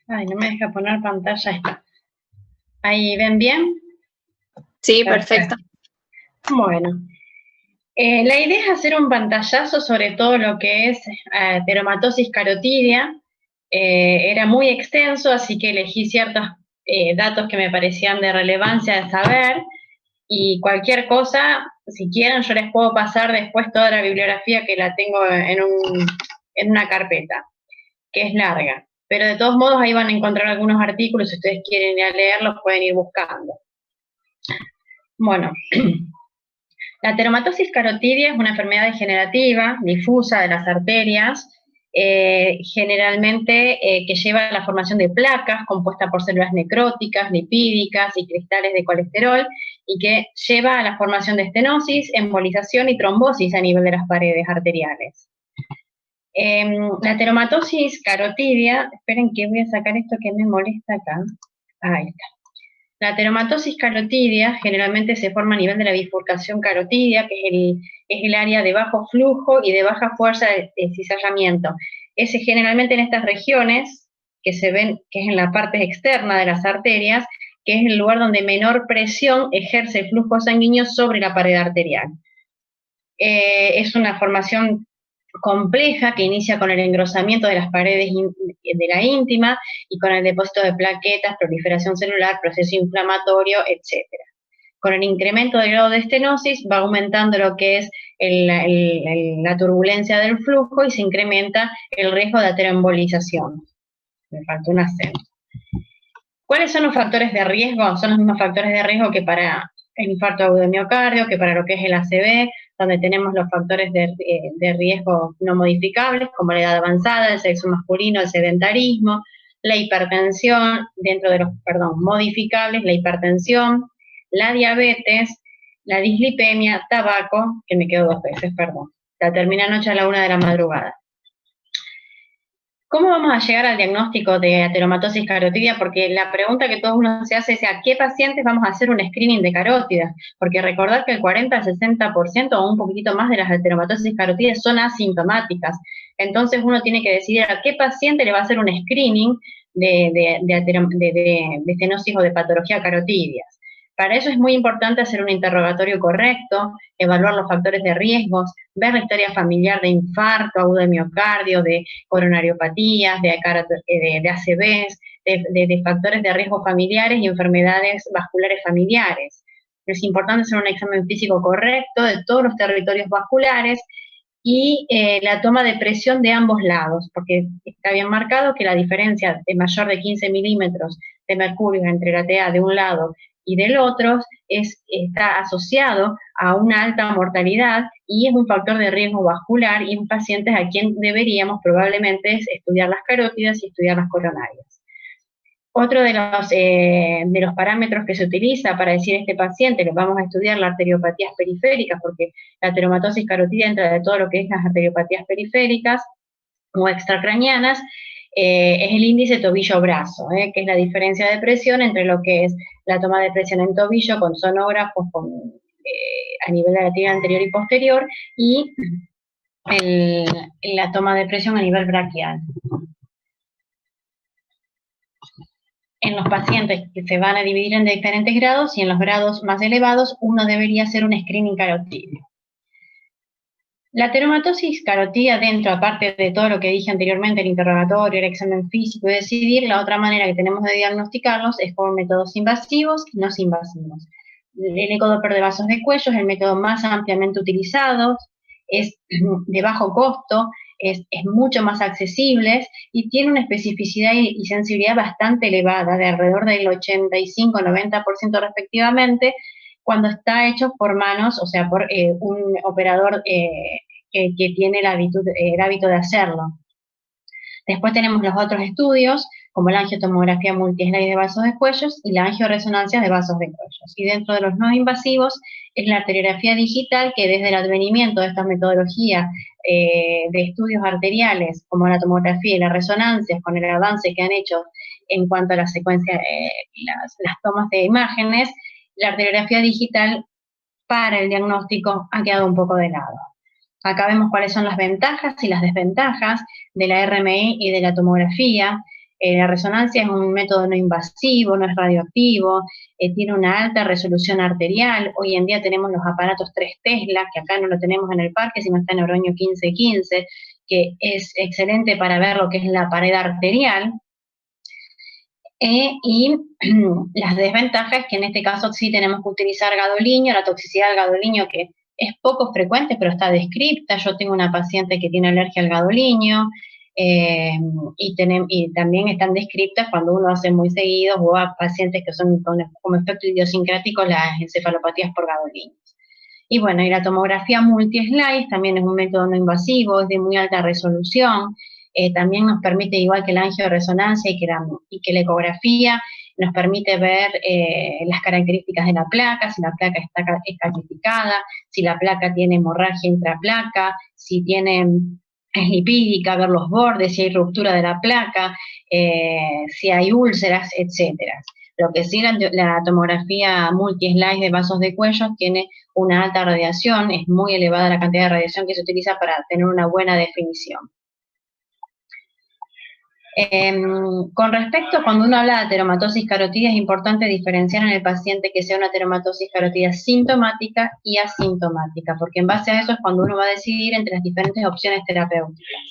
Ay, no me deja poner pantalla esta. ¿Ahí ven bien? Sí, perfecto. Bueno, la idea es hacer un pantallazo sobre todo lo que es ateromatosis carotidia. Era muy extenso, así que elegí ciertos datos que me parecían de relevancia de saber, y cualquier cosa, si quieren, yo les puedo pasar después toda la bibliografía que la tengo en una carpeta, que es larga. Pero de todos modos ahí van a encontrar algunos artículos, si ustedes quieren ir a leerlos, pueden ir buscando. Bueno, la ateromatosis carotidia es una enfermedad degenerativa, difusa de las arterias, generalmente que lleva a la formación de placas compuestas por células necróticas, lipídicas y cristales de colesterol, y que lleva a la formación de estenosis, embolización y trombosis a nivel de las paredes arteriales. La ateromatosis carotidia, esperen que voy a sacar esto que me molesta acá. Ahí está. La ateromatosis carotidia generalmente se forma a nivel de la bifurcación carotidia, que es el área de bajo flujo y de baja fuerza de cizallamiento. Es generalmente en estas regiones que se ven, que es en la parte externa de las arterias, que es el lugar donde menor presión ejerce el flujo sanguíneo sobre la pared arterial. Es una formación compleja que inicia con el engrosamiento de las paredes de la íntima y con el depósito de plaquetas, proliferación celular, proceso inflamatorio, etc. Con el incremento del grado de estenosis va aumentando lo que es la turbulencia del flujo y se incrementa el riesgo de ateroembolización. Me faltó una C. ¿Cuáles son los factores de riesgo? Son los mismos factores de riesgo que para el infarto agudo de miocardio, que para lo que es el ACV, donde tenemos los factores de riesgo no modificables, como la edad avanzada, el sexo masculino, el sedentarismo, la hipertensión, dentro de los, modificables, la hipertensión, la diabetes, la dislipemia, tabaco, que me quedo 2 veces, la terminé anoche a la 1 de la madrugada. ¿Cómo vamos a llegar al diagnóstico de ateromatosis carotidia? Porque la pregunta que todo uno se hace es ¿a qué pacientes vamos a hacer un screening de carótidas? Porque recordar que el 40-60% o un poquitito más de las ateromatosis carotidas son asintomáticas. Entonces uno tiene que decidir a qué paciente le va a hacer un screening de estenosis o de patología carotidias. Para eso es muy importante hacer un interrogatorio correcto, evaluar los factores de riesgos, ver la historia familiar de infarto, agudo de miocardio, de coronariopatías, de ACVs, de factores de riesgo familiares y enfermedades vasculares familiares. Es importante hacer un examen físico correcto de todos los territorios vasculares y la toma de presión de ambos lados, porque está bien marcado que la diferencia de mayor de 15 milímetros de mercurio entre la TA de un lado y del otro está asociado a una alta mortalidad y es un factor de riesgo vascular y en pacientes a quien deberíamos probablemente estudiar las carótidas y estudiar las coronarias. Otro de los parámetros que se utiliza para decir a este paciente, le vamos a estudiar las arteriopatías periféricas, porque la ateromatosis carotidia entra de todo lo que es las arteriopatías periféricas o extracraneanas, es el índice tobillo-brazo, que es la diferencia de presión entre lo que es la toma de presión en tobillo con sonógrafos a nivel de la tibia anterior y posterior y la toma de presión a nivel braquial. En los pacientes que se van a dividir en diferentes grados y en los grados más elevados uno debería hacer un screening carotídeo. La ateromatosis carotidia dentro, aparte de todo lo que dije anteriormente, el interrogatorio, el examen físico y decidir, la otra manera que tenemos de diagnosticarlos es con métodos invasivos y no invasivos. El ecodoppler de vasos de cuello es el método más ampliamente utilizado, es de bajo costo, es mucho más accesible y tiene una especificidad y sensibilidad bastante elevada, de alrededor del 85-90% respectivamente, cuando está hecho por manos, o sea, por un operador que tiene el hábito de hacerlo. Después tenemos los otros estudios, como la angiotomografía multislide de vasos de cuellos y la angioresonancia de vasos de cuellos. Y dentro de los no invasivos es la arteriografía digital, que desde el advenimiento de estas metodologías de estudios arteriales, como la tomografía y las resonancias, con el avance que han hecho en cuanto a la secuencia, las tomas de imágenes, la arteriografía digital para el diagnóstico ha quedado un poco de lado. Acá vemos cuáles son las ventajas y las desventajas de la RMI y de la tomografía. La resonancia es un método no invasivo, no es radioactivo, tiene una alta resolución arterial. Hoy en día tenemos los aparatos 3 Tesla, que acá no lo tenemos en el parque, sino está en Oroño 1515, que es excelente para ver lo que es la pared arterial. Y las desventajas es que en este caso sí tenemos que utilizar gadolinio, la toxicidad del gadolinio que es poco frecuente, pero está descripta. Yo tengo una paciente que tiene alergia al gadolinio, y también están descriptas cuando uno hace muy seguidos o a pacientes que son como efecto idiosincrático las encefalopatías por gadolinio. Y bueno, y la tomografía multi-slice también es un método no invasivo, es de muy alta resolución, también nos permite, igual que la angioresonancia y que la ecografía, nos permite ver las características de la placa, si la placa está calcificada, si la placa tiene hemorragia intraplaca, si es lipídica, ver los bordes, si hay ruptura de la placa, si hay úlceras, etcétera. Lo que sí, la tomografía multi-slice de vasos de cuello tiene una alta radiación, es muy elevada la cantidad de radiación que se utiliza para tener una buena definición. Con respecto, cuando uno habla de ateromatosis carotidia, es importante diferenciar en el paciente que sea una ateromatosis carotidia sintomática y asintomática, porque en base a eso es cuando uno va a decidir entre las diferentes opciones terapéuticas.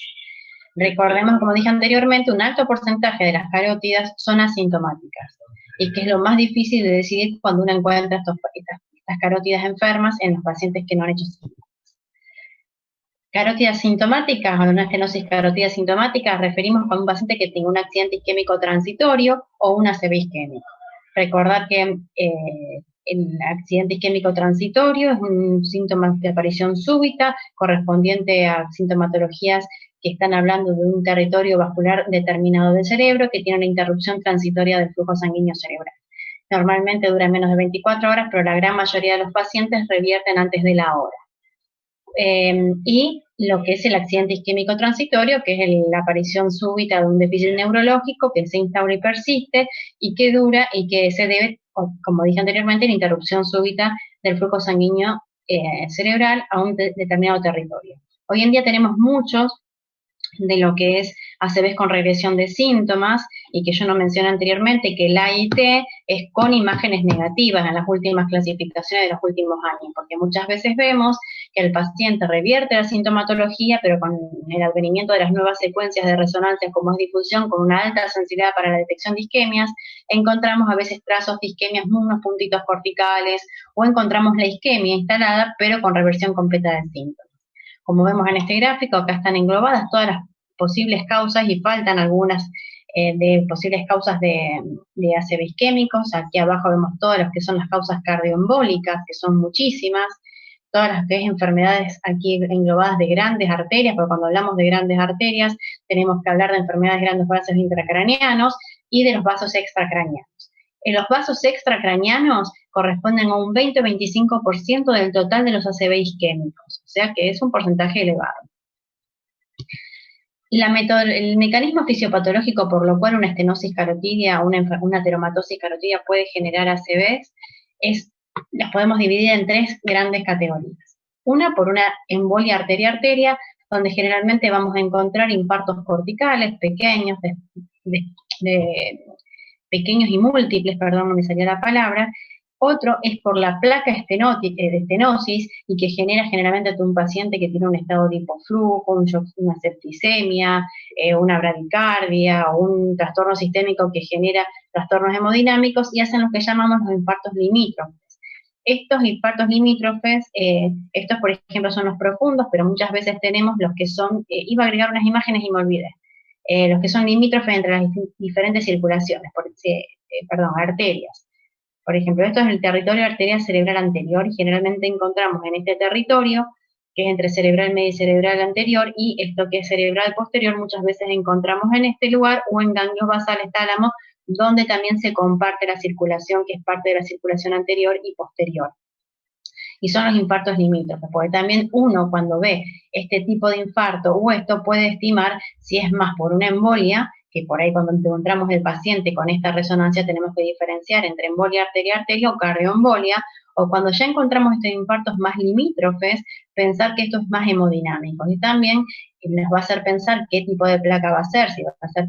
Recordemos, como dije anteriormente, un alto porcentaje de las carótidas son asintomáticas, y que es lo más difícil de decidir cuando uno encuentra estas carótidas enfermas en los pacientes que no han hecho síntomas. Carótidas sintomáticas o una estenosis carótida sintomática referimos a un paciente que tenga un accidente isquémico transitorio o un ACV isquémico. Recordar que el accidente isquémico transitorio es un síntoma de aparición súbita correspondiente a sintomatologías que están hablando de un territorio vascular determinado del cerebro que tiene una interrupción transitoria del flujo sanguíneo cerebral. Normalmente dura menos de 24 horas, pero la gran mayoría de los pacientes revierten antes de la hora. Y lo que es el accidente isquémico transitorio, que es la aparición súbita de un déficit neurológico que se instaura y persiste y que dura y que se debe, como dije anteriormente, a la interrupción súbita del flujo sanguíneo cerebral a un determinado territorio. Hoy en día tenemos muchos de lo que es ACVs con regresión de síntomas, y que yo no mencioné anteriormente, que el AIT es con imágenes negativas en las últimas clasificaciones de los últimos años, porque muchas veces vemos que el paciente revierte la sintomatología, pero con el advenimiento de las nuevas secuencias de resonancia como es difusión, con una alta sensibilidad para la detección de isquemias, encontramos a veces trazos de isquemias, unos puntitos corticales, o encontramos la isquemia instalada, pero con reversión completa de síntomas. Como vemos en este gráfico, acá están englobadas todas las posibles causas y faltan algunas de posibles causas de ACV isquémicos. Aquí abajo vemos todas las que son las causas cardioembólicas, que son muchísimas, todas las que es enfermedades aquí englobadas de grandes arterias, porque cuando hablamos de grandes arterias tenemos que hablar de enfermedades de grandes vasos intracraneanos y de los vasos extracraneanos. Los vasos extracraneanos corresponden a un 20 o 25% del total de los ACV isquémicos, o sea que es un porcentaje elevado. El mecanismo fisiopatológico por lo cual una estenosis carotidia o una ateromatosis carotidia puede generar ACVs, las podemos dividir en 3 grandes categorías. Una por una embolia arteria-arteria, donde generalmente vamos a encontrar infartos corticales pequeños, pequeños y múltiples, perdón, no me salía la palabra. Otro es por la placa de estenosis y que genera generalmente a un paciente que tiene un estado de hipoflujo, una septicemia, una bradicardia o un trastorno sistémico que genera trastornos hemodinámicos y hacen lo que llamamos los infartos limítrofes. Estos infartos limítrofes, estos por ejemplo son los profundos, pero muchas veces tenemos los que son, iba a agregar unas imágenes y me olvidé, los que son limítrofes entre las diferentes circulaciones, arterias. Por ejemplo, esto es el territorio arterial cerebral anterior y generalmente encontramos en este territorio, que es entre cerebral medio y cerebral anterior, y esto que es cerebral posterior, muchas veces encontramos en este lugar o en ganglios basales tálamos, donde también se comparte la circulación, que es parte de la circulación anterior y posterior. Y son los infartos limítrofes, porque también uno cuando ve este tipo de infarto o esto puede estimar si es más por una embolia, que por ahí cuando encontramos el paciente con esta resonancia tenemos que diferenciar entre embolia arteria-arteria o cardioembolia, o cuando ya encontramos estos infartos más limítrofes, pensar que esto es más hemodinámico. Y también nos va a hacer pensar qué tipo de placa va a ser, si va a ser,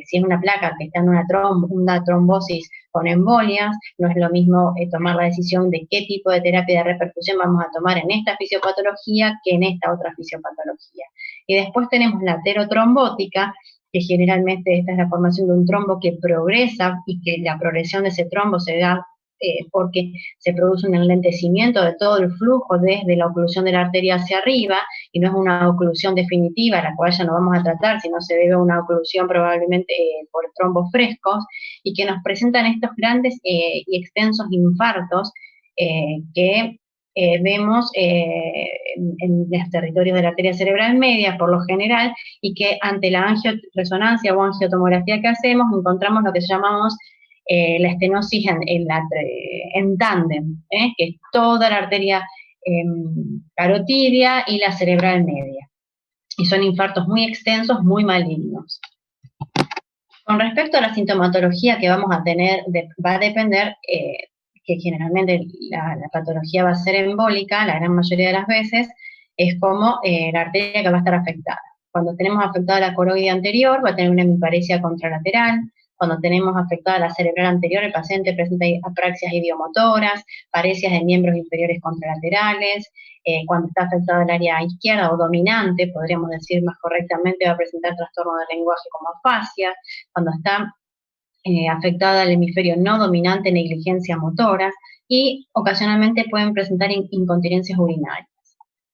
si es una placa que está en una trombosis con embolias, no es lo mismo tomar la decisión de qué tipo de terapia de repercusión vamos a tomar en esta fisiopatología que en esta otra fisiopatología. Y después tenemos la aterotrombótica, que generalmente esta es la formación de un trombo que progresa y que la progresión de ese trombo se da porque se produce un enlentecimiento de todo el flujo desde la oclusión de la arteria hacia arriba, y no es una oclusión definitiva, la cual ya no vamos a tratar, sino se debe a una oclusión probablemente por trombos frescos, y que nos presentan estos grandes y extensos infartos que vemos en los territorios de la arteria cerebral media, por lo general, y que ante la angioresonancia o angiotomografía que hacemos, encontramos lo que llamamos la estenosis en tándem, que es toda la arteria carotidia y la cerebral media. Y son infartos muy extensos, muy malignos. Con respecto a la sintomatología que vamos a tener, va a depender que generalmente la patología va a ser embólica, la gran mayoría de las veces, es como la arteria que va a estar afectada. Cuando tenemos afectada la coroide anterior, va a tener una hemiparesia contralateral. Cuando tenemos afectada la cerebral anterior, el paciente presenta apraxias idiomotoras, paresias de miembros inferiores contralaterales. Cuando está afectada el área izquierda o dominante, podríamos decir más correctamente, va a presentar trastorno del lenguaje como afasia. Cuando está afectada el hemisferio no dominante, negligencia motora, y ocasionalmente pueden presentar incontinencias urinarias.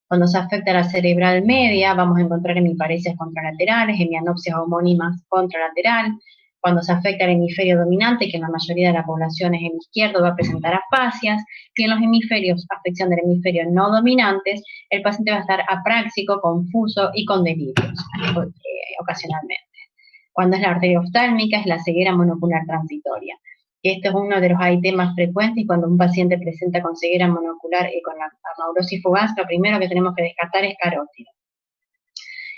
Cuando se afecta la cerebral media, vamos a encontrar hemiparesias contralaterales, hemianopsias homónimas contralateral. Cuando se afecta el hemisferio dominante, que en la mayoría de la población es hemiizquierdo, va a presentar afasias, y en los hemisferios, afección del hemisferio no dominantes, el paciente va a estar apráxico, confuso y con delirios, ocasionalmente. Cuando es la arteria oftálmica, es la ceguera monocular transitoria. Este es uno de los AIT más frecuentes, y cuando un paciente presenta con ceguera monocular y con la amaurosis fugaz, lo primero que tenemos que descartar es carótida.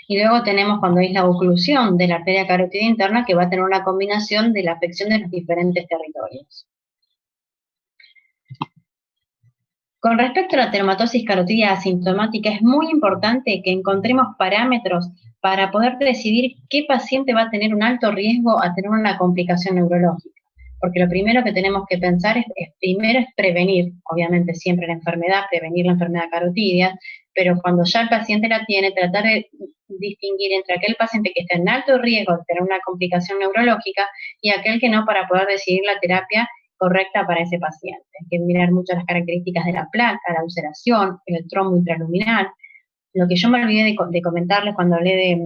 Y luego tenemos cuando es la oclusión de la arteria carótida interna, que va a tener una combinación de la afección de los diferentes territorios. Con respecto a la dermatosis carotidia asintomática, es muy importante que encontremos parámetros para poder decidir qué paciente va a tener un alto riesgo a tener una complicación neurológica. Porque lo primero que tenemos que pensar primero es prevenir, obviamente siempre la enfermedad, prevenir la enfermedad carotidia, pero cuando ya el paciente la tiene, tratar de distinguir entre aquel paciente que está en alto riesgo de tener una complicación neurológica y aquel que no, para poder decidir la terapia correcta para ese paciente. Hay que mirar mucho las características de la placa, la ulceración, el trombo intraluminal. Lo que yo me olvidé de comentarles cuando hablé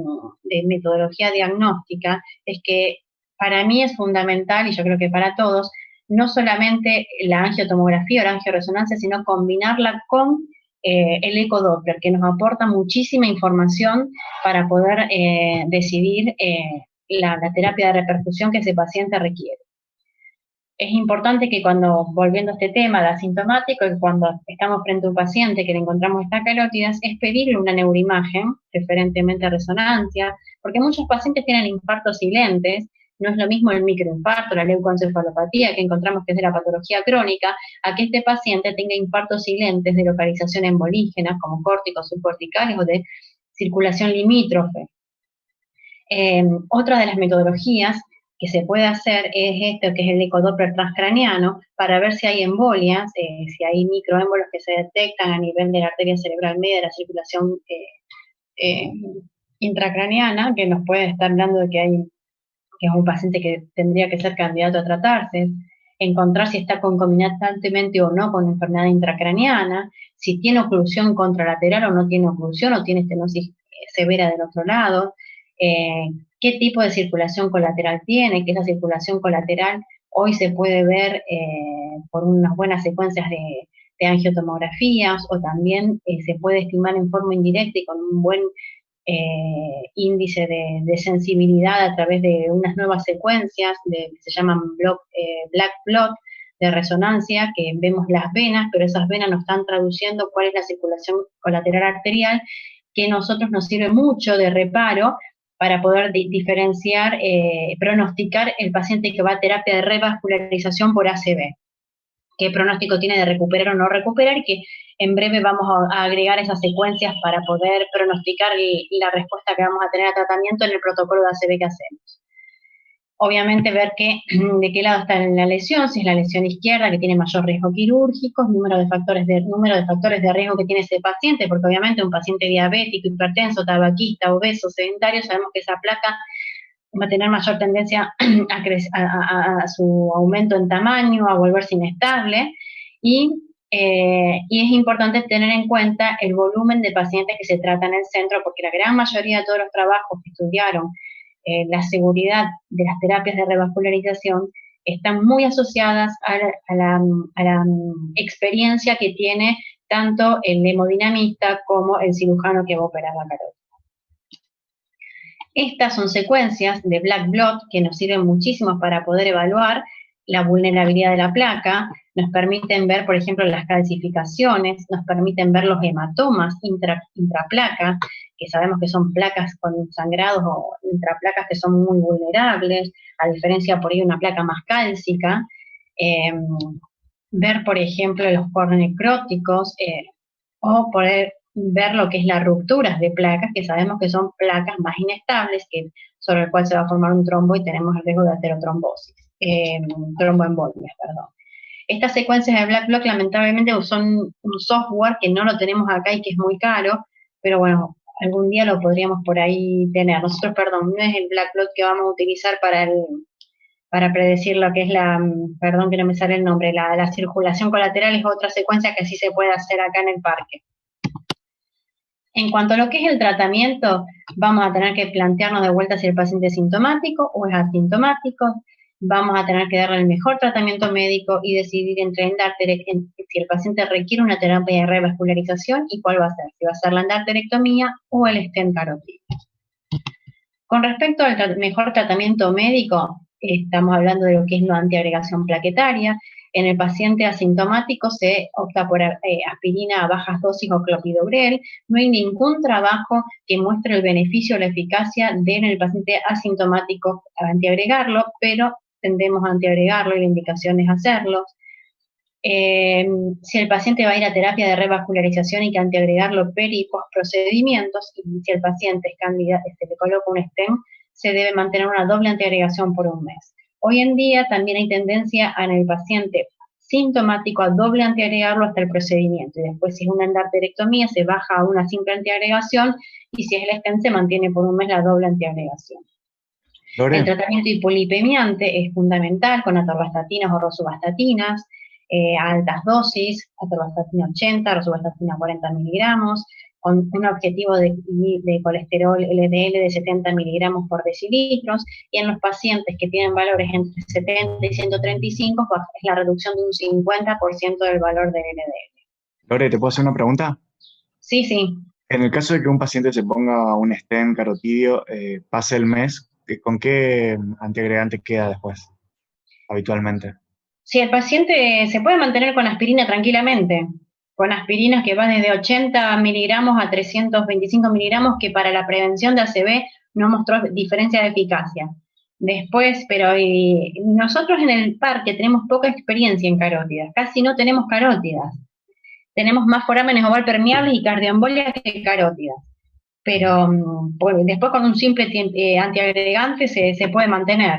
de metodología diagnóstica es que para mí es fundamental, y yo creo que para todos, no solamente la angiotomografía o la angioresonancia, sino combinarla con el ecodoppler, que nos aporta muchísima información para poder decidir la terapia de repercusión que ese paciente requiere. Es importante que cuando, volviendo a este tema de asintomático, que cuando estamos frente a un paciente que le encontramos estas carótidas, es pedirle una neuroimagen, preferentemente a resonancia, porque muchos pacientes tienen infartos silentes. No es lo mismo el microinfarto, la leucoencefalopatía, que encontramos que es de la patología crónica, a que este paciente tenga infartos silentes de localización embolígena, como córticos subcorticales o de circulación limítrofe. Otra de las metodologías que se puede hacer es esto, que es el ecodoppler transcraniano, para ver si hay embolias, si hay microémbolos que se detectan a nivel de la arteria cerebral media, de la circulación intracraniana, que nos puede estar hablando de que es un paciente que tendría que ser candidato a tratarse, encontrar si está concomitantemente o no con enfermedad intracraniana, si tiene oclusión contralateral o no tiene oclusión, o tiene estenosis severa del otro lado, qué tipo de circulación colateral tiene, que esa circulación colateral hoy se puede ver por unas buenas secuencias de angiotomografías, o también se puede estimar en forma indirecta y con un buen índice de sensibilidad a través de unas nuevas secuencias que se llaman black blot de resonancia, que vemos las venas, pero esas venas nos están traduciendo cuál es la circulación colateral arterial, que a nosotros nos sirve mucho de reparo para poder diferenciar, pronosticar el paciente que va a terapia de revascularización por ACV. Qué pronóstico tiene de recuperar o no recuperar, y que en breve vamos a agregar esas secuencias para poder pronosticar la respuesta que vamos a tener a tratamiento en el protocolo de ACV que hacemos. Obviamente ver de qué lado está la lesión, si es la lesión izquierda que tiene mayor riesgo quirúrgico, número de factores de riesgo que tiene ese paciente, porque obviamente un paciente diabético, hipertenso, tabaquista, obeso, sedentario, sabemos que esa placa va a tener mayor tendencia a su aumento en tamaño, a volverse inestable, y es importante tener en cuenta el volumen de pacientes que se tratan en el centro, porque la gran mayoría de todos los trabajos que estudiaron la seguridad de las terapias de revascularización están muy asociadas a la experiencia que tiene tanto el hemodinamista como el cirujano que va a operar la carótida. Estas son secuencias de Black Blot que nos sirven muchísimo para poder evaluar la vulnerabilidad de la placa, nos permiten ver, por ejemplo, las calcificaciones, nos permiten ver los hematomas intraplaca, que sabemos que son placas con sangrados o intraplacas que son muy vulnerables, a diferencia por ahí de una placa más cálcica. Ver, por ejemplo, los cornecróticos, o poder ver lo que es las rupturas de placas, que sabemos que son placas más inestables, sobre el cual se va a formar un trombo y tenemos el riesgo de aterotrombosis, tromboembolia, perdón. Estas secuencias de Black Blot lamentablemente son un software que no lo tenemos acá y que es muy caro, pero bueno, algún día lo podríamos por ahí tener. Nosotros, perdón, no es el Black Blot que vamos a utilizar para predecir lo que es perdón que no me sale el nombre, la circulación colateral es otra secuencia que sí se puede hacer acá en el parque. En cuanto a lo que es el tratamiento, vamos a tener que plantearnos de vuelta si el paciente es sintomático o es asintomático, vamos a tener que darle el mejor tratamiento médico y decidir si el paciente requiere una terapia de revascularización y cuál va a ser, si va a ser la endarterectomía o el stent carotídeo. Con respecto al mejor tratamiento médico, estamos hablando de lo que es la antiagregación plaquetaria. En el paciente asintomático se opta por aspirina a bajas dosis o clopidogrel. No hay ningún trabajo que muestre el beneficio o la eficacia en el paciente asintomático a antiagregarlo, pero tendemos a antiagregarlo y la indicación es hacerlo. Si el paciente va a ir a terapia de revascularización hay que antiagregarlo peri y post procedimientos, y si el paciente es candidato, le coloca un stent, se debe mantener una doble antiagregación por un mes. Hoy en día también hay tendencia en el paciente sintomático a doble antiagregarlo hasta el procedimiento, y después si es una endarterectomía se baja a una simple antiagregación, y si es el stent se mantiene por un mes la doble antiagregación. Lore. El tratamiento hipolipemiante es fundamental con atorvastatinas o rosuvastatina a altas dosis, atorvastatina 80, rosuvastatina 40 miligramos, con un objetivo de colesterol LDL de 70 miligramos por decilitros, y en los pacientes que tienen valores entre 70 y 135, pues es la reducción de un 50% del valor del LDL. Lore, ¿te puedo hacer una pregunta? Sí, sí. En el caso de que un paciente se ponga un stent carotídeo, pase el mes, ¿con qué antiagregante queda después, habitualmente? Si el paciente se puede mantener con aspirina tranquilamente, con aspirinas que van desde 80 miligramos a 325 miligramos, que para la prevención de ACV no mostró diferencia de eficacia. Después, pero nosotros en el parque tenemos poca experiencia en carótidas, casi no tenemos carótidas. Tenemos más forámenes oval permeables y cardioembolias que carótidas. Pero después con un simple antiagregante se puede mantener.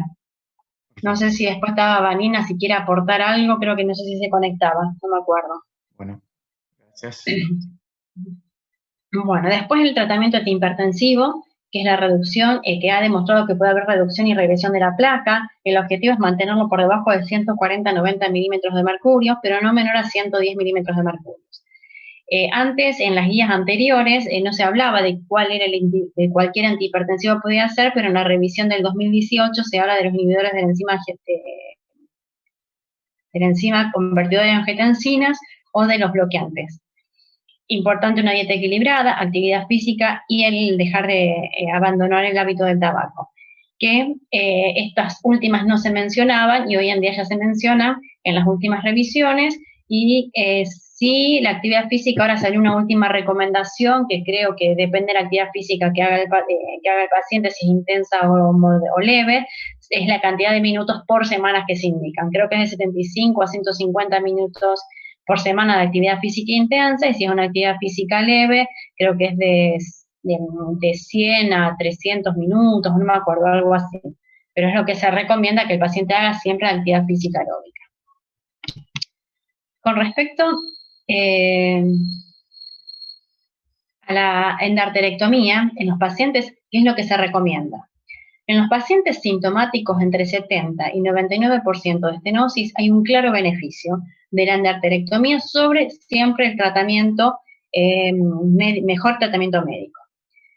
No sé si después estaba Vanina, si quiere aportar algo, creo que no sé si se conectaba, no me acuerdo. Bueno, gracias. Bueno, después el tratamiento antihipertensivo, que es la reducción, que ha demostrado que puede haber reducción y regresión de la placa. El objetivo es mantenerlo por debajo de 140-90 milímetros de mercurio, pero no menor a 110 milímetros de mercurio. Antes, en las guías anteriores, no se hablaba de cuál era de cualquier antihipertensivo podía ser, pero en la revisión del 2018 se habla de los inhibidores de la enzima convertidora de angiotensinas o de los bloqueantes. Importante una dieta equilibrada, actividad física y el dejar de abandonar el hábito del tabaco. Que estas últimas no se mencionaban y hoy en día ya se mencionan en las últimas revisiones, y Sí, la actividad física, ahora salió una última recomendación que creo que depende de la actividad física que haga el paciente, si es intensa o leve, es la cantidad de minutos por semana que se indican. Creo que es de 75 a 150 minutos por semana de actividad física intensa, y si es una actividad física leve, creo que es de 100 a 300 minutos, no me acuerdo, algo así. Pero es lo que se recomienda que el paciente haga siempre actividad física aeróbica. Con respecto a la endarterectomía, en los pacientes, ¿qué es lo que se recomienda? En los pacientes sintomáticos entre 70 y 99% de estenosis hay un claro beneficio de la endarterectomía sobre siempre el tratamiento, mejor tratamiento médico.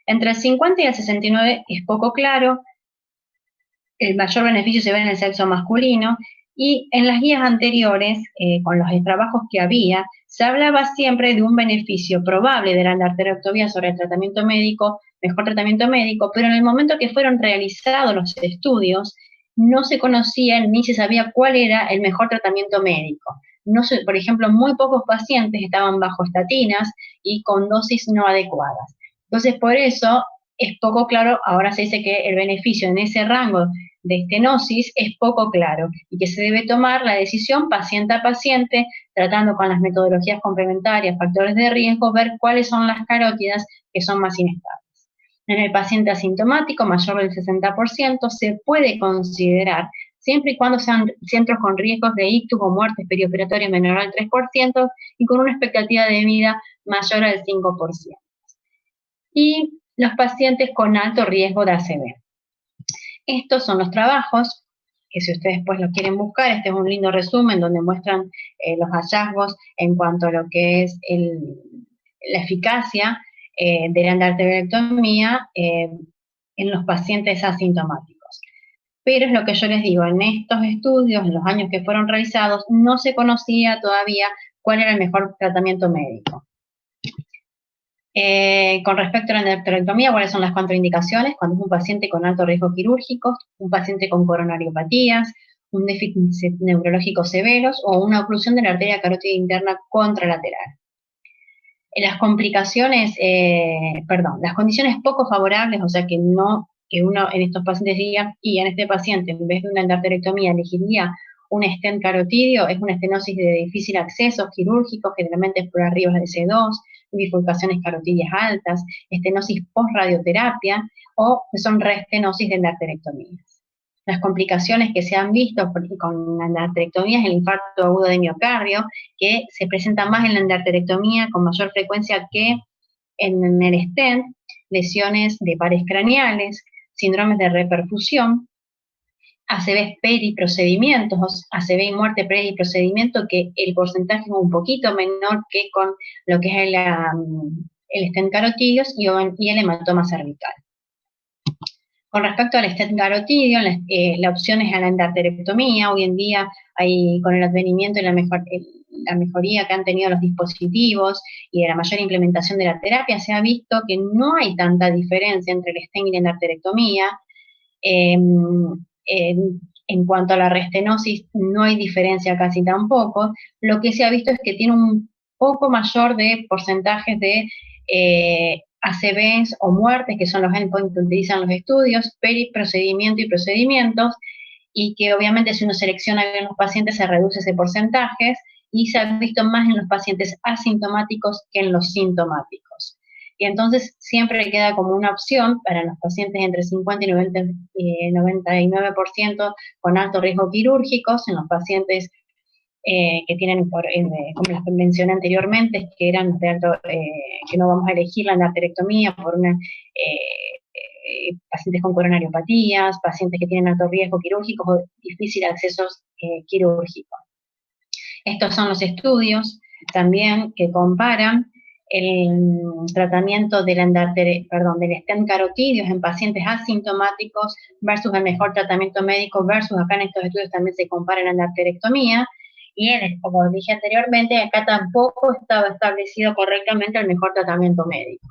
Entre el 50 y el 69 es poco claro, el mayor beneficio se ve en el sexo masculino, y en las guías anteriores, con los trabajos que había, se hablaba siempre de un beneficio probable de la endarterectomía sobre el tratamiento médico, mejor tratamiento médico, pero en el momento que fueron realizados los estudios, no se conocía ni se sabía cuál era el mejor tratamiento médico. No sé, por ejemplo, muy pocos pacientes estaban bajo estatinas y con dosis no adecuadas. Entonces, por eso es poco claro, ahora se dice que el beneficio en ese rango de estenosis es poco claro y que se debe tomar la decisión paciente a paciente, tratando con las metodologías complementarias, factores de riesgo, ver cuáles son las carótidas que son más inestables. En el paciente asintomático, mayor del 60%, se puede considerar, siempre y cuando sean centros con riesgos de ictus o muertes perioperatorias menor al 3% y con una expectativa de vida mayor al 5%. Y los pacientes con alto riesgo de ACV. Estos son los trabajos, que si ustedes después los quieren buscar, este es un lindo resumen donde muestran los hallazgos en cuanto a lo que es la eficacia de la endarterectomía en los pacientes asintomáticos. Pero es lo que yo les digo, en estos estudios, en los años que fueron realizados, no se conocía todavía cuál era el mejor tratamiento médico. Con respecto a la endarterectomía, ¿cuáles son las contraindicaciones? Cuando es un paciente con alto riesgo quirúrgico, un paciente con coronariopatías, un déficit neurológico severos o una oclusión de la arteria carótida interna contralateral. Las complicaciones, las condiciones poco favorables, o sea que uno en estos pacientes diga, y en este paciente, en vez de una endarterectomía, elegiría un stent carotidio, es una estenosis de difícil acceso quirúrgico, generalmente es por arriba de C2, bifurcaciones carotidias altas, estenosis post-radioterapia, o que son reestenosis de endarterectomías. Las complicaciones que se han visto con la endarterectomía es el infarto agudo de miocardio, que se presenta más en la endarterectomía con mayor frecuencia que en el stent, lesiones de pares craneales, síndromes de reperfusión, ACV periprocedimientos, ACV y muerte periprocedimiento, que el porcentaje es un poquito menor que con lo que es el stent carotidios y el hematoma cervical. Con respecto al stent carotidio, la opción es a la endarterectomía. Hoy en día, con el advenimiento y la mejoría que han tenido los dispositivos y de la mayor implementación de la terapia, se ha visto que no hay tanta diferencia entre el stent y la endarterectomía. En cuanto a la restenosis, no hay diferencia casi tampoco. Lo que se ha visto es que tiene un poco mayor de porcentajes de ACVs o muertes, que son los endpoints que utilizan los estudios, periprocedimiento y procedimientos, y que obviamente si uno selecciona bien los pacientes se reduce ese porcentaje, y se ha visto más en los pacientes asintomáticos que en los sintomáticos. Y entonces siempre queda como una opción para los pacientes entre 50 y 99% con alto riesgo quirúrgicos, en los pacientes que tienen, como les mencioné anteriormente, que eran los de alto, que no vamos a elegir la endarterectomía por pacientes con coronariopatías, pacientes que tienen alto riesgo quirúrgico o difícil acceso quirúrgico. Estos son los estudios también que comparan el tratamiento del stent carotidios en pacientes asintomáticos versus el mejor tratamiento médico versus, acá en estos estudios también se compara la endarterectomía, y como dije anteriormente, acá tampoco estaba establecido correctamente el mejor tratamiento médico.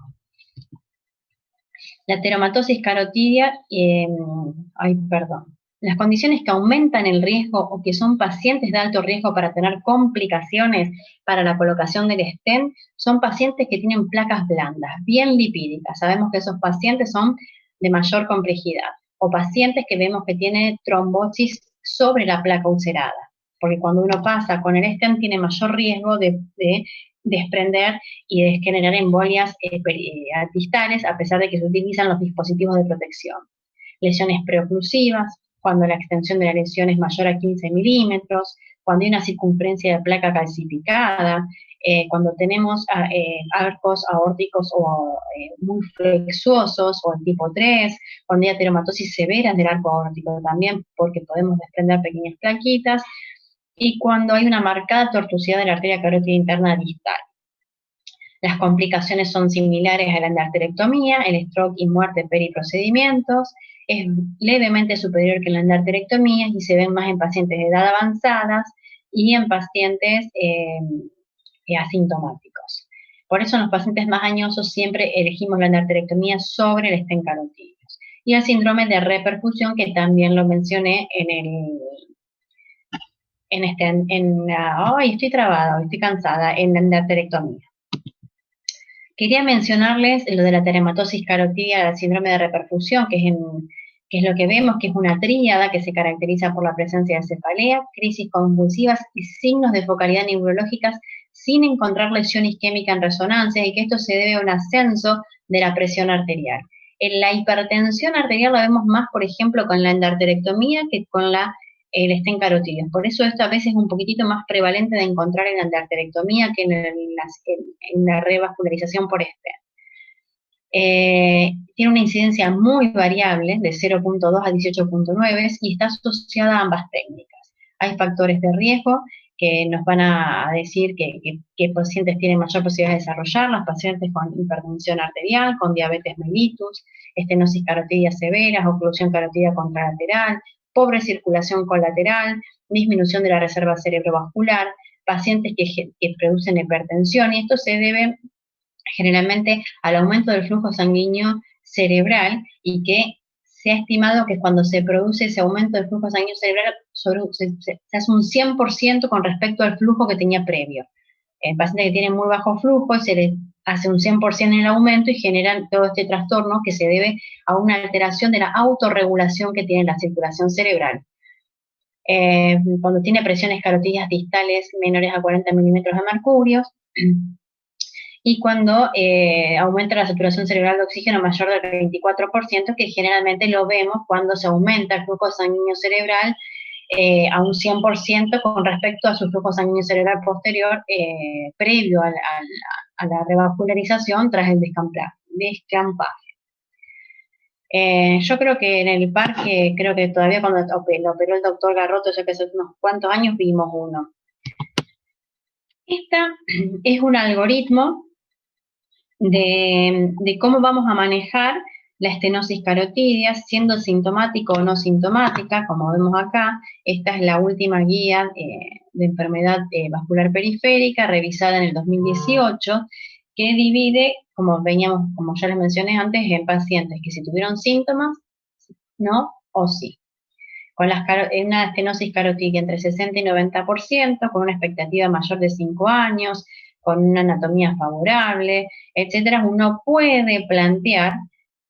La teromatosis carotidia, las condiciones que aumentan el riesgo o que son pacientes de alto riesgo para tener complicaciones para la colocación del stent son pacientes que tienen placas blandas, bien lipídicas. Sabemos que esos pacientes son de mayor complejidad. O pacientes que vemos que tienen trombosis sobre la placa ulcerada. Porque cuando uno pasa con el stent tiene mayor riesgo de desprender y de generar embolias distales, a pesar de que se utilizan los dispositivos de protección. Lesiones preoclusivas, cuando la extensión de la lesión es mayor a 15 milímetros, cuando hay una circunferencia de placa calcificada, cuando tenemos arcos aórticos muy flexuosos o en tipo 3, cuando hay ateromatosis severa del arco aórtico también, porque podemos desprender pequeñas plaquitas, y cuando hay una marcada tortuosidad de la arteria carótida interna distal. Las complicaciones son similares a la endarterectomía, el stroke y muerte periprocedimientos, es levemente superior que la endarterectomía y se ven más en pacientes de edad avanzadas y en pacientes asintomáticos. Por eso en los pacientes más añosos siempre elegimos la endarterectomía sobre el stent carotídeo. Y el síndrome de reperfusión, que también lo mencioné estoy trabada, estoy cansada, en la endarterectomía. Quería mencionarles lo de la terematosis carotídea, el síndrome de reperfusión, que es lo que vemos, que es una tríada que se caracteriza por la presencia de cefalea, crisis convulsivas y signos de focalidad neurológicas sin encontrar lesión isquémica en resonancia, y que esto se debe a un ascenso de la presión arterial. En la hipertensión arterial la vemos más, por ejemplo, con la endarterectomía que con el stent carotídeo. Por eso esto a veces es un poquitito más prevalente de encontrar en la endarterectomía que en la revascularización por stent. Tiene una incidencia muy variable, de 0.2 a 18.9, y está asociada a ambas técnicas. Hay factores de riesgo que nos van a decir qué pacientes tienen mayor posibilidad de desarrollar, los pacientes con hipertensión arterial, con diabetes mellitus, estenosis carotidia severa, oclusión carotidia contralateral, pobre circulación colateral, disminución de la reserva cerebrovascular, pacientes que producen hipertensión, y esto se debe generalmente al aumento del flujo sanguíneo cerebral, y que se ha estimado que cuando se produce ese aumento del flujo sanguíneo cerebral se hace un 100% con respecto al flujo que tenía previo. El paciente que tiene muy bajo flujo se le hace un 100% en el aumento y generan todo este trastorno que se debe a una alteración de la autorregulación que tiene la circulación cerebral. Cuando tiene presiones carotídeas distales menores a 40 milímetros de mercurio, y cuando aumenta la saturación cerebral de oxígeno mayor del 24%, que generalmente lo vemos cuando se aumenta el flujo sanguíneo cerebral a un 100% con respecto a su flujo sanguíneo cerebral posterior previo a la revascularización tras el descampaje. Yo creo que en el parque, creo que todavía cuando lo operó el doctor Garroto, ya que hace unos cuantos años vimos uno. Esta es un algoritmo de cómo vamos a manejar la estenosis carotídea, siendo sintomática o no sintomática, como vemos acá. Esta es la última guía de enfermedad vascular periférica, revisada en el 2018, que divide, como ya les mencioné antes, en pacientes que si tuvieron síntomas, no o sí. Con una estenosis carotídea entre 60 y 90%, con una expectativa mayor de 5 años, con una anatomía favorable, etcétera, uno puede plantear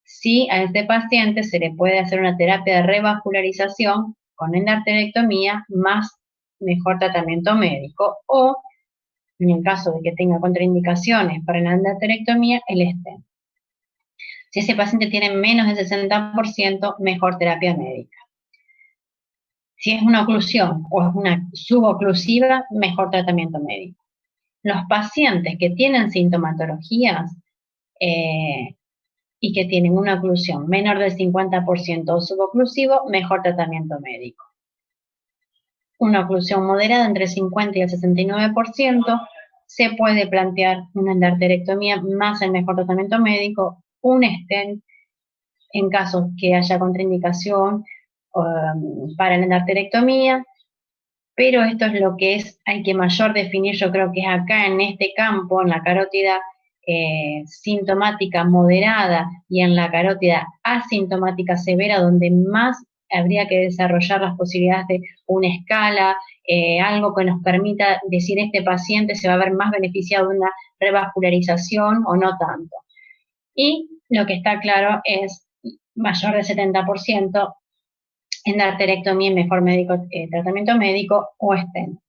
si a este paciente se le puede hacer una terapia de revascularización con endarterectomía más mejor tratamiento médico, o en el caso de que tenga contraindicaciones para la endarterectomía, el stent. Si ese paciente tiene menos del 60%, mejor terapia médica. Si es una oclusión o es una suboclusiva, mejor tratamiento médico. Los pacientes que tienen sintomatologías y que tienen una oclusión menor del 50% o suboclusivo, mejor tratamiento médico. Una oclusión moderada entre el 50 y el 69%, se puede plantear una endarterectomía más el mejor tratamiento médico, un stent en caso que haya contraindicación para la endarterectomía, pero esto es lo que hay que mayor definir, yo creo que es acá en este campo, en la carótida sintomática moderada y en la carótida asintomática severa, donde más habría que desarrollar las posibilidades de una escala, algo que nos permita decir este paciente se va a ver más beneficiado de una revascularización o no tanto. Y lo que está claro es mayor del 70% en arterectomía en mejor tratamiento médico o stent.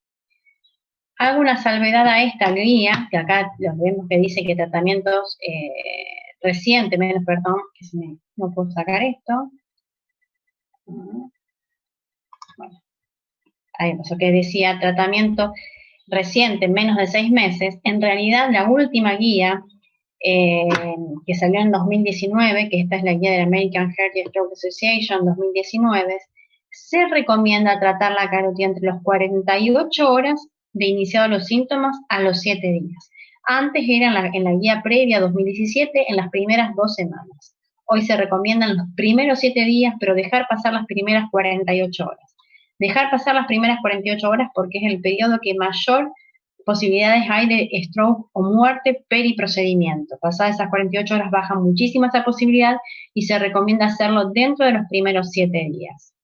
Hago una salvedad a esta guía, que acá los vemos que dice que tratamientos recientemente, perdón, que no puedo sacar esto. Bueno, ahí pasó que decía tratamiento reciente, menos de 6 meses. En realidad, la última guía que salió en 2019, que esta es la guía de la American Heart and Stroke Association 2019, se recomienda tratar la carótida entre los 48 horas de iniciado los síntomas a los 7 días. Antes era en la guía previa 2017, en las primeras 2 semanas. Hoy se recomiendan los primeros 7 días, pero dejar pasar las primeras 48 horas. Dejar pasar las primeras 48 horas porque es el periodo que mayor posibilidades hay de stroke o muerte periprocedimiento. Pasadas esas 48 horas baja muchísimo esa posibilidad y se recomienda hacerlo dentro de los primeros 7 días.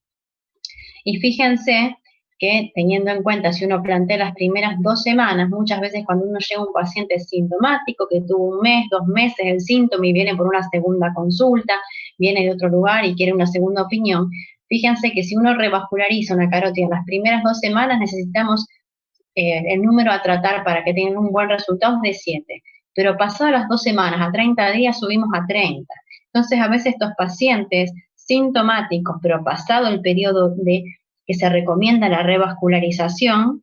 Y fíjense que teniendo en cuenta, si uno plantea las primeras 2 semanas, muchas veces cuando uno llega a un paciente sintomático que tuvo 1 mes, 2 meses el síntoma y viene por una segunda consulta, viene de otro lugar y quiere una segunda opinión, fíjense que si uno revasculariza una carótida en las primeras 2 semanas, necesitamos el número a tratar para que tengan un buen resultado es de 7. Pero pasadas las 2 semanas, a 30 días, subimos a 30. Entonces, a veces estos pacientes sintomáticos, pero pasado el periodo de que se recomienda la revascularización,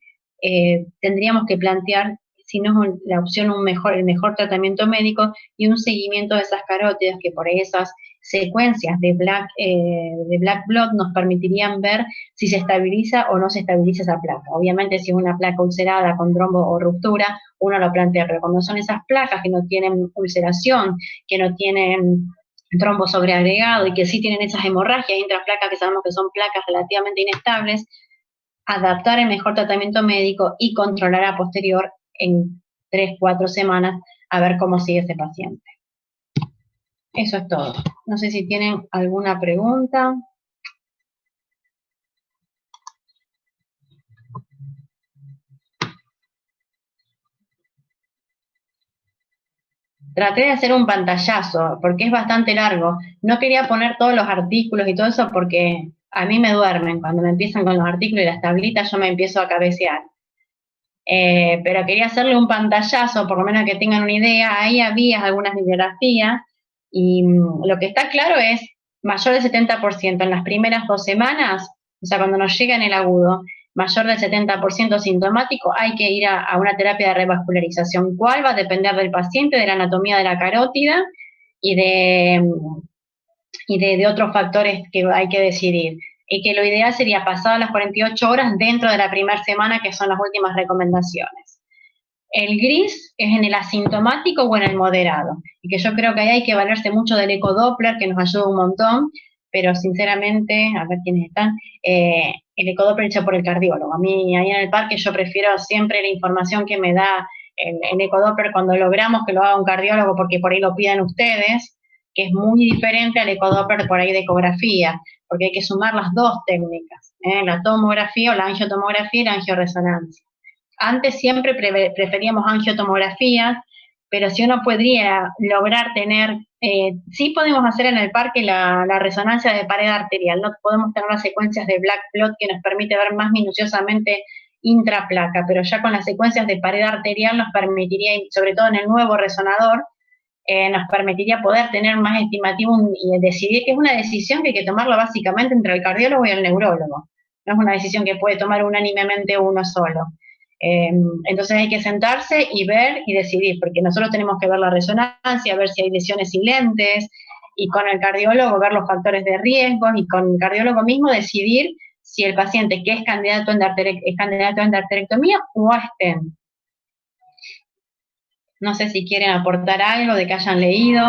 tendríamos que plantear, si no es la opción, el mejor tratamiento médico y un seguimiento de esas carótidas que por esas secuencias de black blood nos permitirían ver si se estabiliza o no se estabiliza esa placa. Obviamente si es una placa ulcerada con trombo o ruptura, uno lo plantea, pero cuando son esas placas que no tienen ulceración, que no tienen trombo sobreagregado y que sí tienen esas hemorragias intraplacas que sabemos que son placas relativamente inestables, adaptar el mejor tratamiento médico y controlar a posterior en 3-4 semanas a ver cómo sigue ese paciente. Eso es todo. No sé si tienen alguna pregunta. Traté de hacer un pantallazo, porque es bastante largo. No quería poner todos los artículos y todo eso porque a mí me duermen. Cuando me empiezan con los artículos y las tablitas, yo me empiezo a cabecear. Pero quería hacerle un pantallazo, por lo menos que tengan una idea. Ahí había algunas bibliografías y lo que está claro es mayor del 70% en las primeras 2 semanas, o sea, cuando nos llega en el agudo, mayor del 70% sintomático, hay que ir a una terapia de revascularización. ¿Cuál? Va a depender del paciente, de la anatomía de la carótida y de otros factores que hay que decidir. Y que lo ideal sería pasadas las 48 horas dentro de la primera semana, que son las últimas recomendaciones. El gris es en el asintomático o en el moderado, y que yo creo que ahí hay que valerse mucho del ecodoppler, que nos ayuda un montón, pero sinceramente, a ver quiénes están, el ecodoppler hecho por el cardiólogo. A mí ahí en el parque yo prefiero siempre la información que me da el ecodoppler cuando logramos que lo haga un cardiólogo, porque por ahí lo piden ustedes, que es muy diferente al ecodoppler por ahí de ecografía, porque hay que sumar las 2 técnicas, la tomografía o la angiotomografía y la angioresonancia. Antes siempre preferíamos angiotomografías, pero si uno podría lograr tener, sí podemos hacer en el parque la resonancia de pared arterial, no podemos tener las secuencias de black blood que nos permite ver más minuciosamente intraplaca, pero ya con las secuencias de pared arterial nos permitiría, sobre todo en el nuevo resonador, nos permitiría poder tener más estimativo y decidir, que es una decisión que hay que tomarla básicamente entre el cardiólogo y el neurólogo. No es una decisión que puede tomar unánimemente uno solo. Entonces hay que sentarse y ver y decidir, porque nosotros tenemos que ver la resonancia, ver si hay lesiones silentes, y con el cardiólogo ver los factores de riesgo, y con el cardiólogo mismo decidir si el paciente que es candidato a endarterectomía o a stent. No sé si quieren aportar algo de que hayan leído.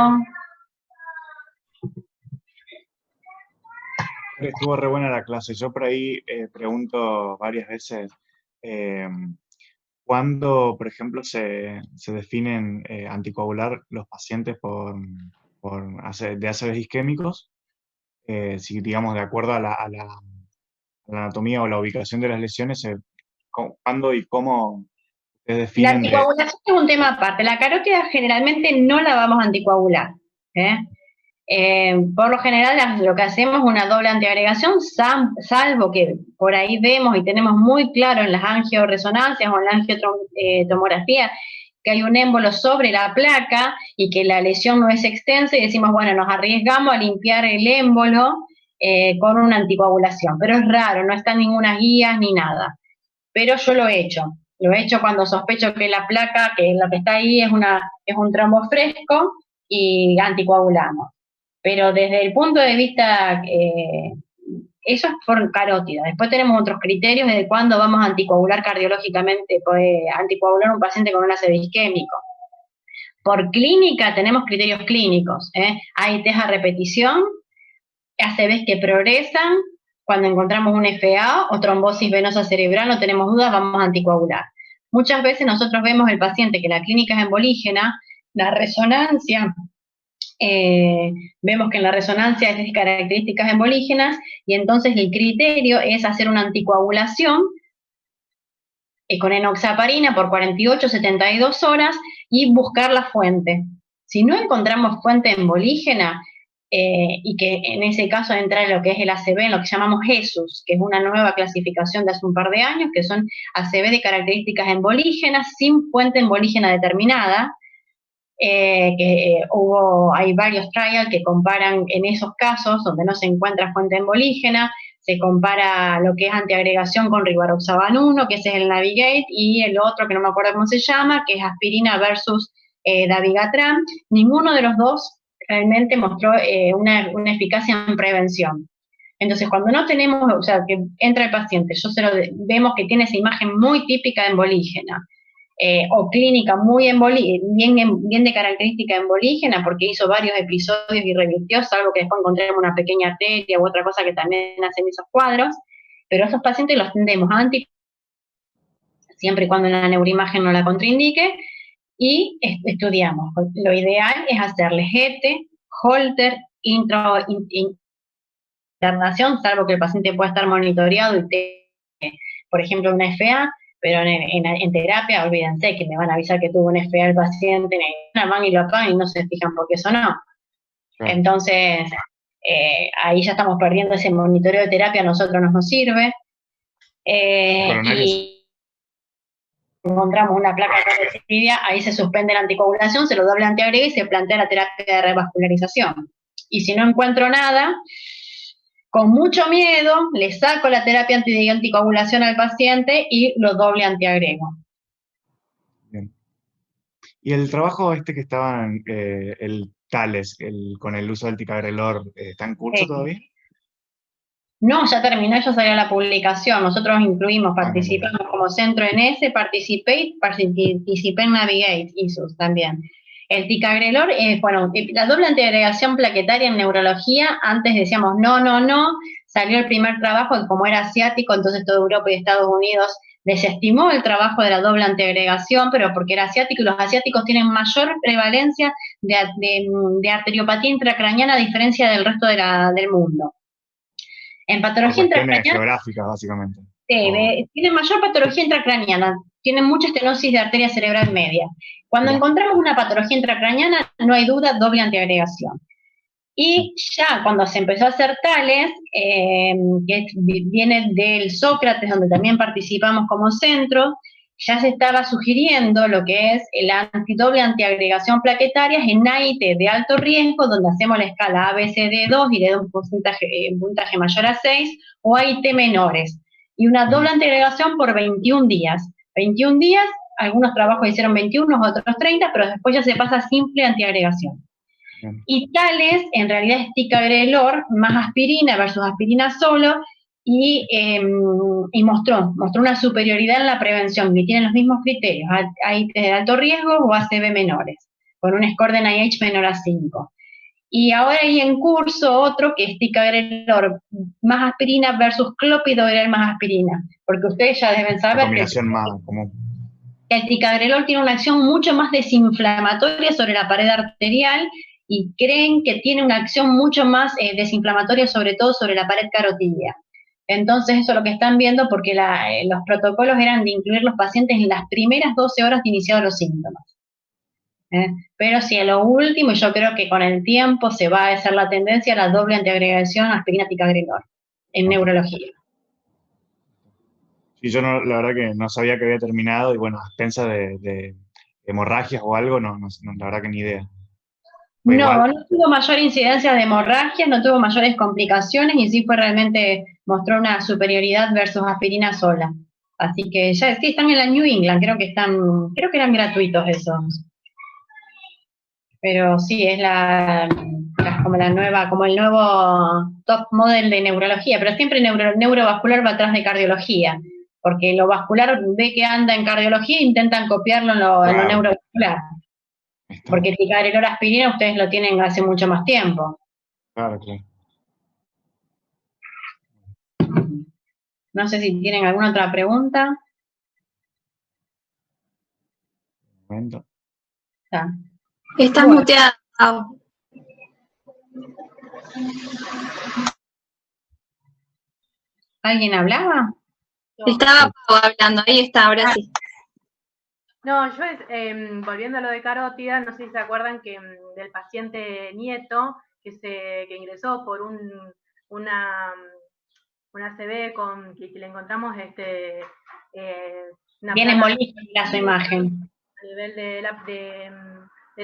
Estuvo re buena la clase. Yo por ahí pregunto varias veces cuándo, por ejemplo, se definen anticoagular los pacientes de ácidos isquémicos. si digamos de acuerdo a la anatomía o la ubicación de las lesiones, cuándo y cómo se La definen de... anticoagulación es un tema aparte. La carótida generalmente no la vamos a anticoagular. Por lo general lo que hacemos es una doble antiagregación, salvo que por ahí vemos y tenemos muy claro en las angioresonancias o en la angiotomografía que hay un émbolo sobre la placa y que la lesión no es extensa y decimos, bueno, nos arriesgamos a limpiar el émbolo con una anticoagulación, pero es raro, no están ninguna guías ni nada. Pero yo lo he hecho cuando sospecho que la placa, que lo que está ahí es un trombo fresco y anticoagulamos. Pero desde el punto de vista, eso es por carótida. Después tenemos otros criterios de cuándo vamos a anticoagular cardiológicamente, anticoagular a un paciente con un ácido isquémico. Por clínica tenemos criterios clínicos. Hay test a repetición, ACVs que progresan, cuando encontramos un FA o trombosis venosa cerebral, no tenemos dudas, vamos a anticoagular. Muchas veces nosotros vemos el paciente que la clínica es embolígena, la resonancia, vemos que en la resonancia es de características embolígenas y entonces el criterio es hacer una anticoagulación con enoxaparina por 48-72 horas y buscar la fuente. Si no encontramos fuente embolígena, y que en ese caso entra lo que es el ACV, en lo que llamamos Jesus, que es una nueva clasificación de hace un par de años, que son ACV de características embolígenas sin fuente embolígena determinada, hay varios trials que comparan en esos casos donde no se encuentra fuente embolígena, se compara lo que es antiagregación con rivaroxaban 1, que ese es el Navigate, y el otro que no me acuerdo cómo se llama, que es aspirina versus dabigatran. Ninguno de los dos realmente mostró una eficacia en prevención. Entonces, cuando no tenemos, o sea, que entra el paciente, vemos que tiene esa imagen muy típica de embolígena, o clínica muy bien de característica embolígena, porque hizo varios episodios y revirtió, salvo que después encontremos una pequeña arteria u otra cosa que también hacen esos cuadros, pero esos pacientes los tendemos a siempre y cuando la neuroimagen no la contraindique, y estudiamos. Lo ideal es hacerle GT, Holter, internación, salvo que el paciente pueda estar monitoreado y por ejemplo, una FA, pero en terapia, olvídense que me van a avisar que tuvo un FA el paciente, la mano y lo apagan y no se fijan porque eso no. Claro. Entonces, ahí ya estamos perdiendo ese monitoreo de terapia, a nosotros no nos sirve. Y encontramos una placa carotida, ahí se suspende la anticoagulación, se lo doble antiagrega y se plantea la terapia de revascularización. Y si no encuentro nada, con mucho miedo, le saco la terapia anticoagulación al paciente y lo doble antiagrego. Bien. Y el trabajo que estaba en el Thales, con el uso del ticagrelor, ¿está en curso todavía? No, ya terminó, ya salió la publicación. Nosotros incluimos, participamos como centro en ese, participé en Navigate, ISUS también. El ticagrelor, bueno, la doble antiagregación plaquetaria en neurología, antes decíamos no, salió el primer trabajo y como era asiático, entonces toda Europa y Estados Unidos desestimó el trabajo de la doble antiagregación, pero porque era asiático y los asiáticos tienen mayor prevalencia de arteriopatía intracraniana a diferencia del resto del mundo. En patología intracraniana, geográficas, básicamente. Sí, tienen mayor patología intracraniana, tienen mucha estenosis de arteria cerebral media. Cuando encontramos una patología intracraniana, no hay duda, doble antiagregación. Y ya cuando se empezó a hacer Thales, que viene del Sócrates, donde también participamos como centro, ya se estaba sugiriendo lo que es la doble antiagregación plaquetaria en AIT de alto riesgo, donde hacemos la escala ABCD2 y le da un puntaje mayor a 6, o AIT menores. Y una doble antiagregación por 21 días. 21 días, algunos trabajos hicieron 21, otros 30, pero después ya se pasa a simple antiagregación. Y Thales, en realidad, es ticagrelor más aspirina versus aspirina solo, y mostró una superioridad en la prevención, que tienen los mismos criterios, AIT de alto riesgo o ACV menores, con un score de NIH menor a 5. Y ahora hay en curso otro que es ticagrelor más aspirina versus clopidogrel más aspirina, porque ustedes ya deben saber que el ticagrelor tiene una acción mucho más desinflamatoria sobre la pared arterial y creen que tiene una acción mucho más desinflamatoria, sobre todo sobre la pared carotídea. Entonces eso es lo que están viendo porque los protocolos eran de incluir los pacientes en las primeras 12 horas de iniciados los síntomas. Pero si a lo último, yo creo que con el tiempo se va a hacer la tendencia a la doble antiagregación aspirina-ticagrelor en neurología. Sí, yo no, la verdad que no sabía que había terminado y bueno, a expensas de hemorragias o algo, la verdad que ni idea. Fue igual. No tuvo mayor incidencia de hemorragias, no tuvo mayores complicaciones y sí fue realmente, mostró una superioridad versus aspirina sola. Así que ya sí, están en la New England, creo que eran gratuitos esos. Pero sí, es como la nueva, como el nuevo top model de neurología, pero siempre neurovascular va atrás de cardiología, porque lo vascular ve que anda en cardiología e intentan copiarlo en lo neurovascular. Porque el ticagrelor aspirina ustedes lo tienen hace mucho más tiempo. Claro, claro. No sé si tienen alguna otra pregunta. Un momento. Ya. Estás muteada. ¿Alguien hablaba? Estaba hablando, ahí está, ahora sí. No, yo volviendo a lo de carótida, no sé si se acuerdan que del paciente Nieto que ingresó por una CB que le encontramos una Bien embolífica su imagen. A nivel de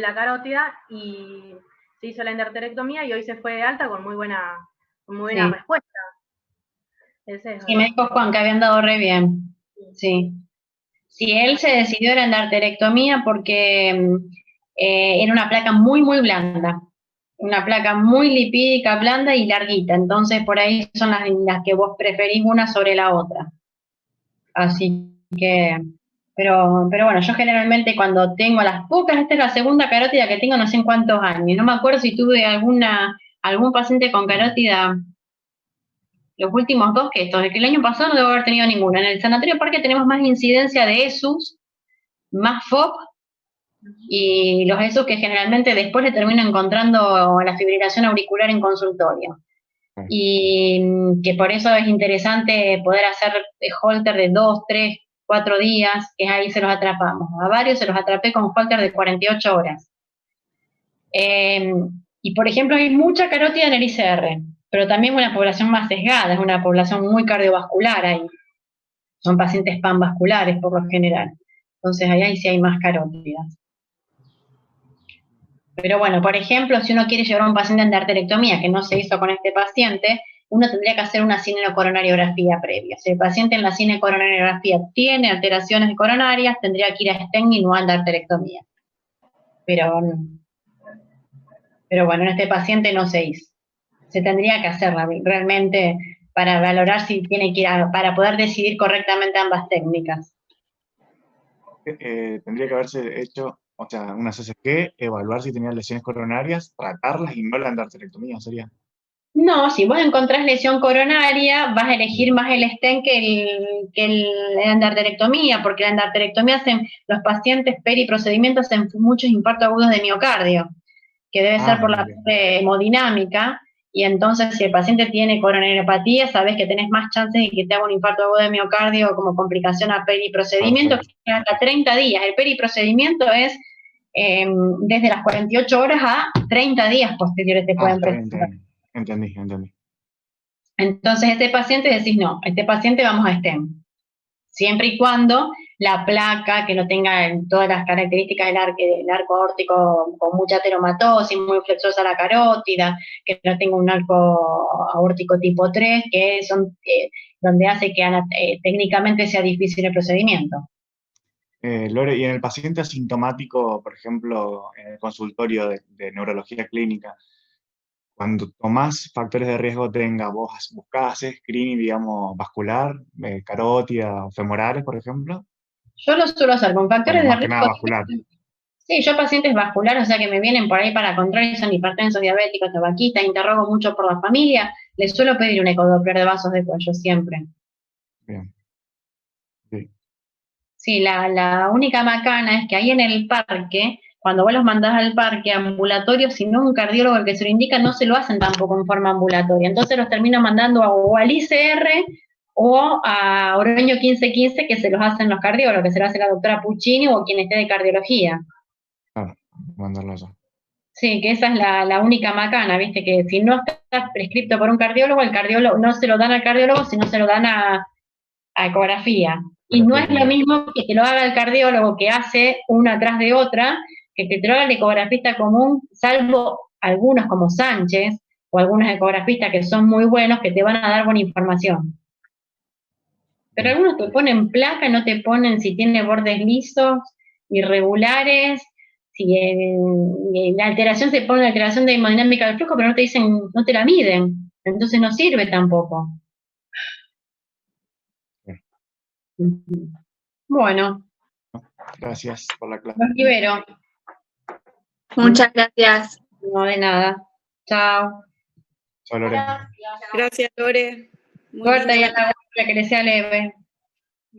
la carótida y se hizo la endarterectomía y hoy se fue de alta con muy buena respuesta. Sí, me dijo Juan que habían dado re bien. Sí. Sí, él se decidió a la endarterectomía porque era una placa muy, muy blanda. Una placa muy lipídica, blanda y larguita. Entonces, por ahí son las que vos preferís una sobre la otra. Así que, pero bueno, yo generalmente cuando tengo las pocas, esta es la segunda carótida que tengo no sé en cuántos años. No me acuerdo si tuve algún paciente con carótida los últimos dos que estos. El año pasado no debo haber tenido ninguna. En el Sanatorio Parque tenemos más incidencia de ESUS, más FOP, y los ESUS que generalmente después le termino encontrando la fibrilación auricular en consultorio. Y que por eso es interesante poder hacer holter de 2, 3, 4 días, que ahí se los atrapamos. A varios se los atrapé con holter de 48 horas. Y por ejemplo, hay mucha carótida en el ICR, pero también una población más sesgada, es una población muy cardiovascular ahí. Son pacientes panvasculares por lo general. Entonces ahí sí hay más carótidas. Pero bueno, por ejemplo, si uno quiere llevar a un paciente a endarterectomía, que no se hizo con este paciente, uno tendría que hacer una cinecoronariografía previa. Si el paciente en la cinecoronariografía tiene alteraciones coronarias, tendría que ir a STEM y no a endarterectomía. Pero bueno, en este paciente no se hizo. Se tendría que hacerla realmente para valorar si tiene que ir para poder decidir correctamente ambas técnicas. Tendría que haberse hecho, o sea, una CCG, evaluar si tenía lesiones coronarias, tratarlas y no la endarterectomía, sería. No, si vos encontrás lesión coronaria, vas a elegir más el stent que la endarterectomía, porque la endarterectomía los pacientes periprocedimientos hacen muchos infartos agudos de miocardio, que debe ser por la parte hemodinámica, y entonces si el paciente tiene coronariopatía, sabés que tenés más chances de que te haga un infarto agudo de miocardio como complicación a periprocedimiento, que hasta 30 días. El periprocedimiento es desde las 48 horas a 30 días posteriores te pueden presentar. Entendí. Entonces, este paciente decís, no, este paciente vamos a STEM. Siempre y cuando la placa, que no tenga todas las características del arco aórtico con mucha ateromatosis, muy flexosa la carótida, que no tenga un arco aórtico tipo 3, que son donde hace que técnicamente sea difícil el procedimiento. Lore, y en el paciente asintomático, por ejemplo, en el consultorio de neurología clínica, cuando tomás factores de riesgo vos buscás screening, digamos, vascular, carótida, femorales, por ejemplo. Yo lo suelo hacer con factores de riesgo. Más que nada vascular. Sí, yo pacientes vasculares, o sea que me vienen por ahí para control, son hipertensos, diabéticos, tabaquistas, interrogo mucho por la familia, les suelo pedir un ecodoppler de vasos de cuello siempre. Bien. Sí. Sí, la única macana es que ahí en el parque, cuando vos los mandás al parque ambulatorio, si no es un cardiólogo el que se lo indica, no se lo hacen tampoco en forma ambulatoria. Entonces los terminan mandando o al ICR o a Oroño 1515, que se los hacen los cardiólogos, que se lo hace la doctora Puccini o quien esté de cardiología. Claro, mandarlo allá. Sí, que esa es la única macana, ¿viste? Que si no está prescripto por un cardiólogo, el cardiólogo no se lo dan al cardiólogo, sino se lo dan a ecografía. Y no es lo mismo que te lo haga el cardiólogo, que hace una atrás de otra, que te lo haga el ecografista común, salvo algunos como Sánchez, o algunos ecografistas que son muy buenos, que te van a dar buena información. Pero algunos te ponen placa, no te ponen si tiene bordes lisos, irregulares, si la alteración se pone la alteración de hemodinámica del flujo, pero no te dicen, no te la miden, entonces no sirve tampoco. Bueno. Gracias por la clase. Los libero. Muchas gracias. No, de nada. Chao. Chao, Lore. Gracias, Lore. Muy Suerte y linda a la que le sea leve.